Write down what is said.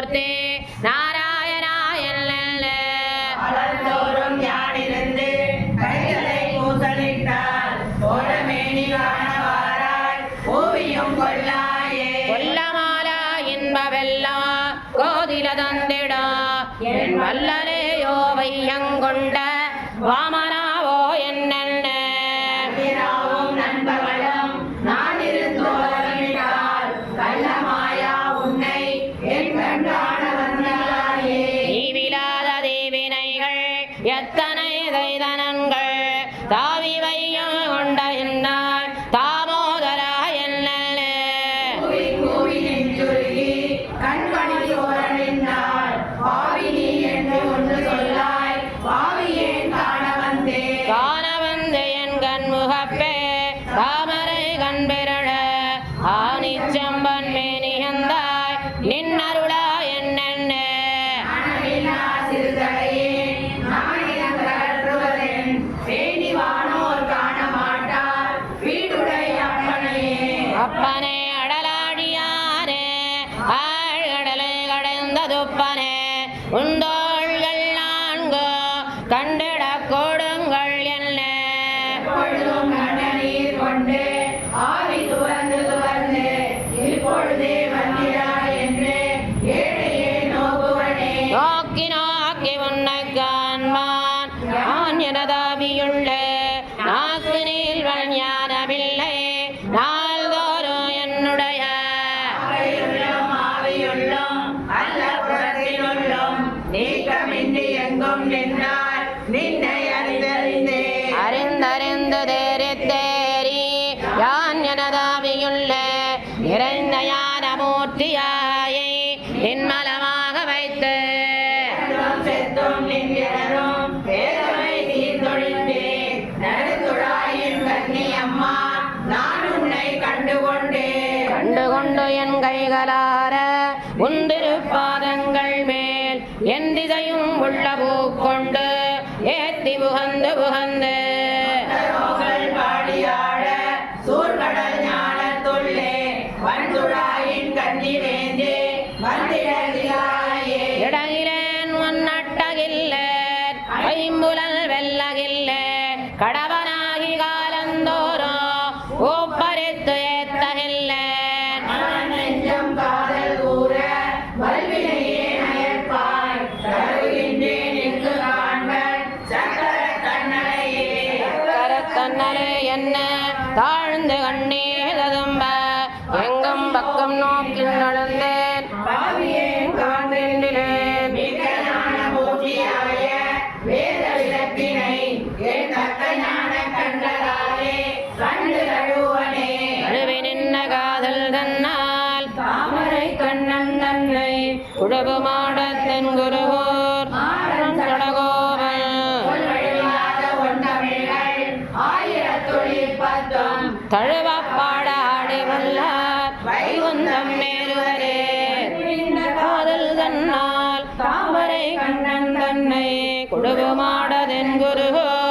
மூர்த்தி நாராயணா என்னே அலந்தோறும் யானிருந்து கைகளை பூசலிட்டால் கோலமேனி காணவாராய் ஓவியம் கொள்ளாயே கொல்லமாலா இன்பவெல்லாம் கோதில தந்திடா என் வல்லலையோ வையங்கொண்ட வாமனாவோ என்னென்ன நண்பர்களும் நான் இருந்தோரமிட்டால் கள்ளமாயா உன்னை என் கண்டான வந்தாயே ஈவிலாத தேவினைகள் எத்தனை தைதனங்கள் தாவி வையம் கொண்ட என்னாய் தாமோதரா என்னல்ல கூவி நெஞ்சுருகி கண்பணி சோரணிந்தாள் பாவினி என்று ஒன்று சொல்லாய் பாவியேன் காண வந்தே காண வந்து என் கண்முகப்பே தாமரை கண்பெருள ஆனிச்சம்பன் மேனியந்தாய் நின்னருளா என்னென்ன சிறுதலையே நானிடம் கற்றுவதென் பேணிவானோர் காண மாட்டார் வீடுடை அப்பனையே அப்பனே அடலாடியானே ஆழ்கடலை கடந்ததுப்பனே உந்தோள்கள் நான்கு கண்டிட கொடுங்கள் என்ன எப்பொழுதும் கண்ட நீர் கொண்டு ஆவி துவந்து இப்பொழுதே வந்திரா என்று ஏழையே நோக்குவனே நோக்கி நோக்கி உன்னை காண்பான் நான் எனதாவியுள்ள நாக்கு நீள்வன் ஞானமில்லை நாள்தோறும் என்னுடைய அவையுள்ளும் ஆவியுள்ளும் அல்ல புறத்தினுள்ளும் நீக்கமின்றி எங்கும் நின்றார் நின்னை அறிந்தறிந்தே அறிந்தறிந்து தேரி யான் எனதாவியுள்ள நிறைந்த ஞானமூர்த்தியாயை நின்மலமாக வைத்து செத்தும் நின்றரும் பேரவை தீர்ந்தொழிந்தே நடுத்துழாயின் கன்னி அம்மா நான் உன்னை கண்டுகொண்டேன் கண்டுகொண்டு என் கைகளார உந்திருப்பாதங்கள் மேல் என் திசையும் உள்ள பூக்கொண்டு ஏத்தி புகந்து பாடியாட சூழ்கடல் ஞானத்துள்ளே வன்துழாயின் கன்னி வேந்தே வந்திடகிலாயே இடகிலேன் ஒன்னட்டகில்லேன் ஐம்புலல் வெல்லகில்ல கடவனாகி காலந்தோறும் ஒப்பரித்து ஏத்தகில்லேன் நெஞ்சம் காதல் கூற வல்வினையே நயற்பாய் தருகின்றேன் இங்கு காண்பன் சக்கர கண்ணனையே கரத்தன்னலே என்ன தாழ்ந்து கண்ணீர் ததும்ப எங்கும் பக்கம் நோக்கி நடந்தேன் பாவியேன் காண்கின்றேன் மிக ஞான மூர்த்தியாய வேத விளக்கினை என் தக்க ஞான கண்டதாலே கண்டு தழுவனே அழுவி நின்ன காதல் தன்னால் தாமரை கண்ணன் தன்னை குழவு மாடத்தின் குருவோர் கடகோவன் சொல்வழியாத ஒன்றமிழ்கள் ஆயிரத்தொழில் பத்தும் தழுவ பாடாடி வல்லார் வைகுந்தம் மேலுவரே நின்ன காதல் தன்னால் தாமரை கண்ணன் தன்னை குழவு மாடத்தின் குருவோர்